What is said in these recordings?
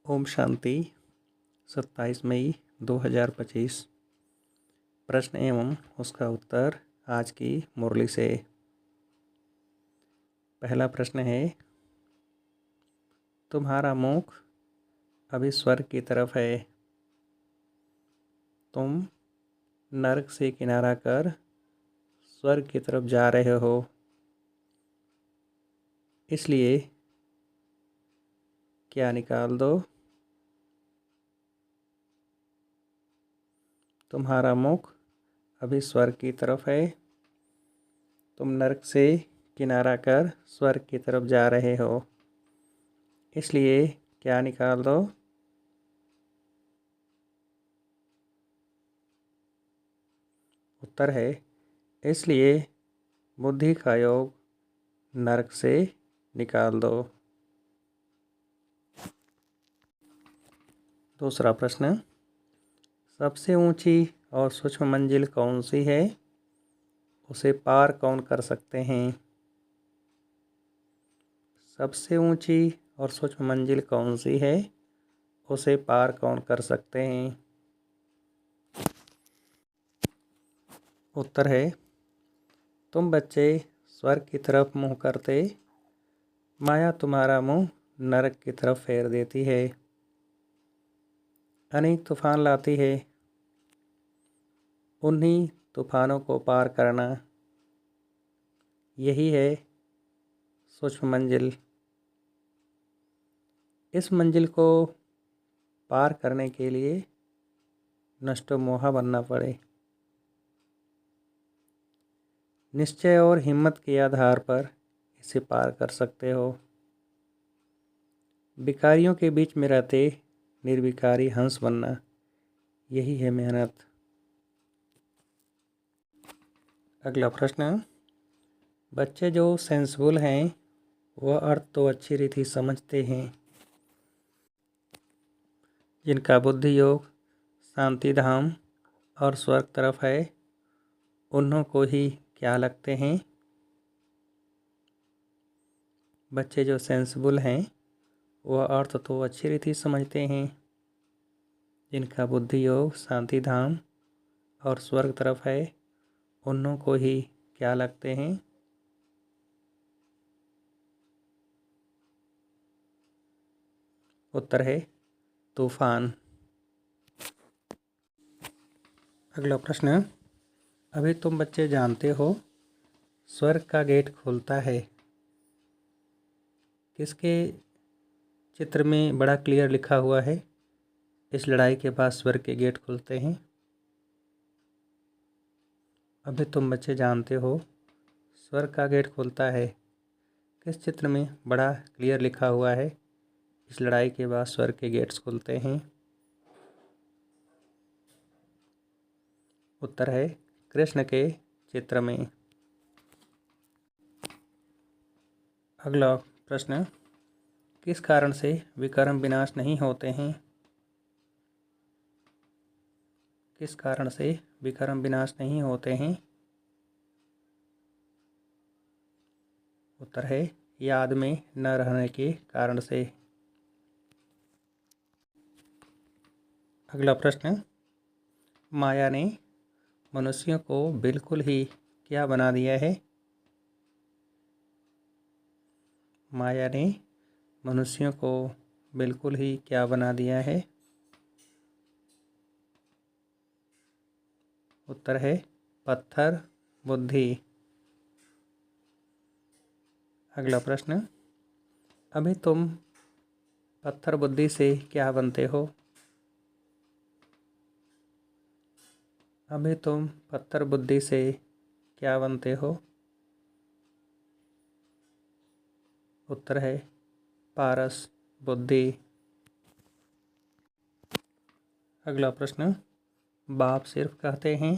ओम शांति। 27 मई 2025। प्रश्न एवं उसका उत्तर आज की मुरली से। पहला प्रश्न है, तुम्हारा मुख अभी स्वर्ग की तरफ है। तुम नरक से किनारा कर स्वर्ग की तरफ जा रहे हो, इसलिए क्या निकाल दो। तुम्हारा मुख अभी स्वर्ग की तरफ है। तुम नरक से किनारा कर स्वर्ग की तरफ जा रहे हो, इसलिए क्या निकाल दो। उत्तर है, इसलिए बुद्धि का योग नरक से निकाल दो। दूसरा प्रश्न, सबसे ऊंची और सूक्ष्म मंजिल कौन सी है, उसे पार कौन कर सकते हैं। सबसे ऊंची और सूक्ष्म मंजिल कौन सी है, उसे पार कौन कर सकते हैं। उत्तर है, तुम बच्चे स्वर्ग की तरफ मुंह करते, माया तुम्हारा मुंह नरक की तरफ फेर देती है, अनेक तूफान लाती है। उन्हीं तूफानों को पार करना, यही है सूक्ष्म मंजिल। इस मंजिल को पार करने के लिए नष्टो मोहा बनना पड़े। निश्चय और हिम्मत के आधार पर इसे पार कर सकते हो। विकारियों के बीच में रहते निर्विकारी हंस बनना, यही है मेहनत। अगला प्रश्न, बच्चे जो सेंसिबल हैं वह अर्थ तो अच्छी रीति समझते हैं, जिनका बुद्धि योग शांति धाम और स्वर्ग तरफ है, उन्हों को ही क्या लगते हैं। बच्चे जो सेंसिबल हैं वह अर्थ तो अच्छी रीति समझते हैं, जिनका बुद्धि योग शांति धाम और स्वर्ग तरफ है, उन्हों को ही क्या लगते हैं। उत्तर है तूफान। अगला प्रश्न, अभी तुम बच्चे जानते हो स्वर्ग का गेट खुलता है, किसके चित्र में बड़ा क्लियर लिखा हुआ है, इस लड़ाई के बाद स्वर्ग के गेट खुलते हैं। अभी तुम बच्चे जानते हो स्वर्ग का गेट खुलता है, किस चित्र में बड़ा क्लियर लिखा हुआ है, इस लड़ाई के बाद स्वर्ग के गेट्स खुलते हैं। उत्तर है कृष्ण के चित्र में। अगला प्रश्न, किस कारण से विकर्म विनाश नहीं होते हैं। किस कारण से विकर्म विनाश नहीं होते हैं। उत्तर है याद में न रहने के कारण से। अगला प्रश्न, माया ने मनुष्यों को बिल्कुल ही क्या बना दिया है। माया ने मनुष्यों को बिल्कुल ही क्या बना दिया है। उत्तर है पत्थर बुद्धि। अगला प्रश्न, अभी तुम पत्थर बुद्धि से क्या बनते हो। अभी तुम पत्थर बुद्धि से क्या बनते हो। उत्तर है पारस बुद्धि। अगला प्रश्न, बाप सिर्फ कहते हैं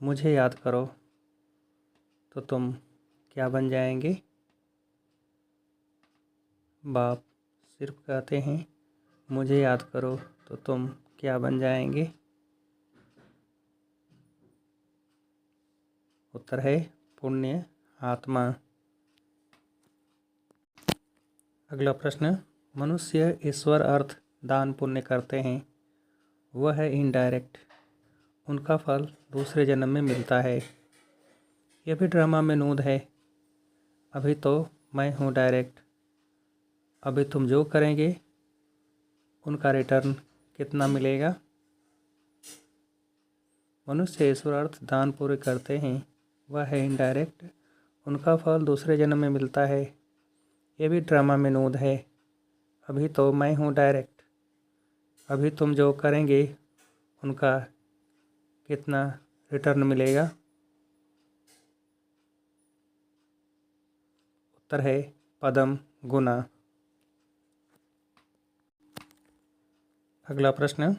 मुझे याद करो, तो तुम क्या बन जाएंगे। बाप सिर्फ कहते हैं मुझे याद करो, तो तुम क्या बन जाएंगे। उत्तर है पुण्य आत्मा। अगला प्रश्न, मनुष्य ईश्वर अर्थ दान पुण्य करते हैं, वह है इनडायरेक्ट, उनका फल दूसरे जन्म में मिलता है। यह भी ड्रामा में नूद है। अभी तो मैं हूँ डायरेक्ट, अभी तुम जो करेंगे उनका रिटर्न कितना मिलेगा। मनुष्य ईश्वर अर्थ दान पूरे करते हैं, वह है इनडायरेक्ट, उनका फल दूसरे जन्म में मिलता है। ये भी ड्रामा में नूद है। अभी तो मैं हूँ डायरेक्ट, अभी तुम जो करेंगे उनका कितना रिटर्न मिलेगा। उत्तर है पदम गुना। अगला प्रश्न,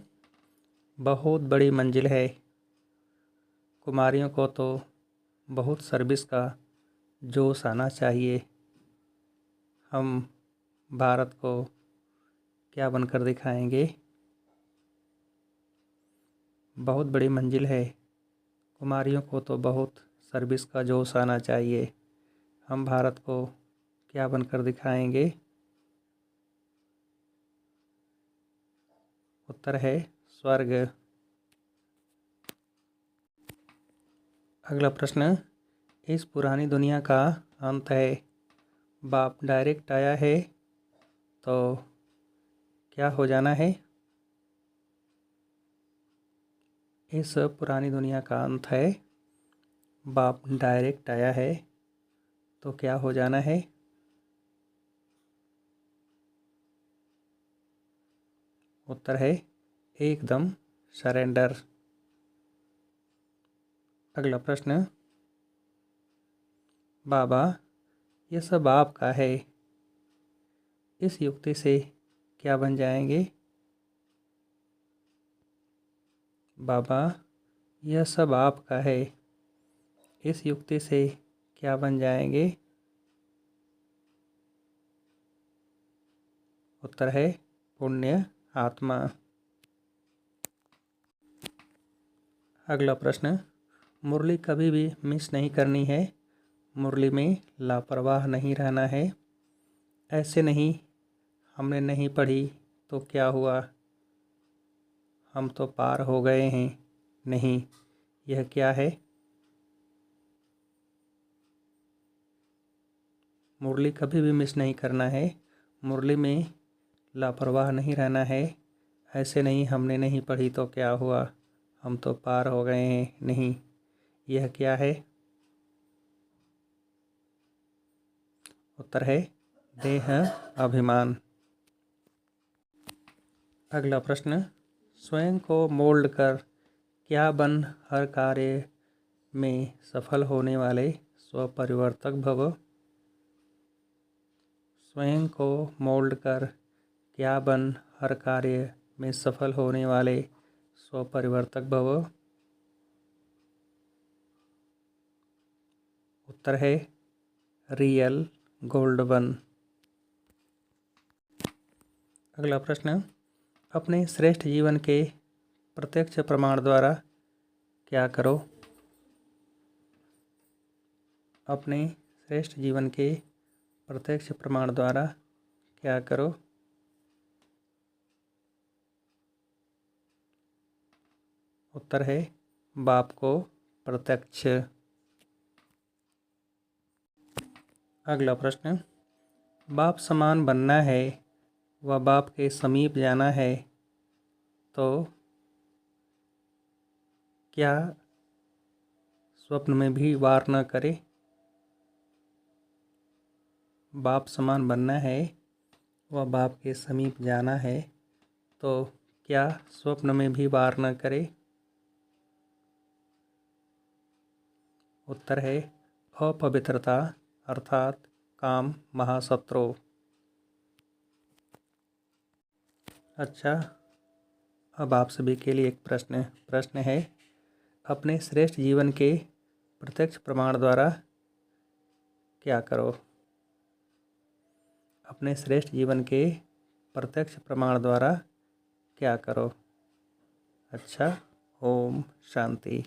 बहुत बड़ी मंजिल है, कुमारियों को तो बहुत सर्विस का जोश आना चाहिए, हम भारत को क्या बनकर दिखाएंगे। बहुत बड़ी मंजिल है, कुमारियों को तो बहुत सर्विस का जोश आना चाहिए, हम भारत को क्या बनकर दिखाएंगे। उत्तर है स्वर्ग। अगला प्रश्न, इस पुरानी दुनिया का अंत है, बाप डायरेक्ट आया है तो क्या हो जाना है। इस पुरानी दुनिया का अंत है, बाप डायरेक्ट आया है तो क्या हो जाना है। उत्तर है एकदम सरेंडर। अगला प्रश्न, बाबा ये सब आपका है, इस युक्ति से क्या बन जाएंगे। बाबा यह सब आपका है, इस युक्ति से क्या बन जाएंगे। उत्तर है पुण्य आत्मा। अगला प्रश्न, मुरली कभी भी मिस नहीं करनी है, मुरली में लापरवाह नहीं रहना है, ऐसे नहीं हमने नहीं पढ़ी तो क्या हुआ, हम तो पार हो गए हैं, नहीं यह क्या है। मुरली कभी भी मिस नहीं करना है, मुरली में लापरवाह नहीं रहना है, ऐसे नहीं हमने नहीं पढ़ी तो क्या हुआ, हम तो पार हो गए हैं, नहीं यह क्या है। उत्तर है देह अभिमान। अगला प्रश्न, स्वयं को मोल्ड कर क्या बन हर कार्य में सफल होने वाले स्वपरिवर्तक भव। स्वयं को मोल्ड कर क्या बन हर कार्य में सफल होने वाले स्वपरिवर्तक भव। उत्तर है रियल गोल्ड बन। अगला प्रश्न, अपने श्रेष्ठ जीवन के प्रत्यक्ष प्रमाण द्वारा क्या करो। अपने श्रेष्ठ जीवन के प्रत्यक्ष प्रमाण द्वारा क्या करो। उत्तर है बाप को प्रत्यक्ष। अगला प्रश्न, बाप समान बनना है व बाप के समीप जाना है तो क्या स्वप्न में भी वार न करे। बाप समान बनना है व बाप के समीप जाना है तो क्या स्वप्न में भी वार न करे। उत्तर है अपवित्रता अर्थात काम महाशत्रु। अच्छा, अब आप सभी के लिए एक प्रश्न है, अपने श्रेष्ठ जीवन के प्रत्यक्ष प्रमाण द्वारा क्या करो। अपने श्रेष्ठ जीवन के प्रत्यक्ष प्रमाण द्वारा क्या करो। अच्छा, ओम शांति।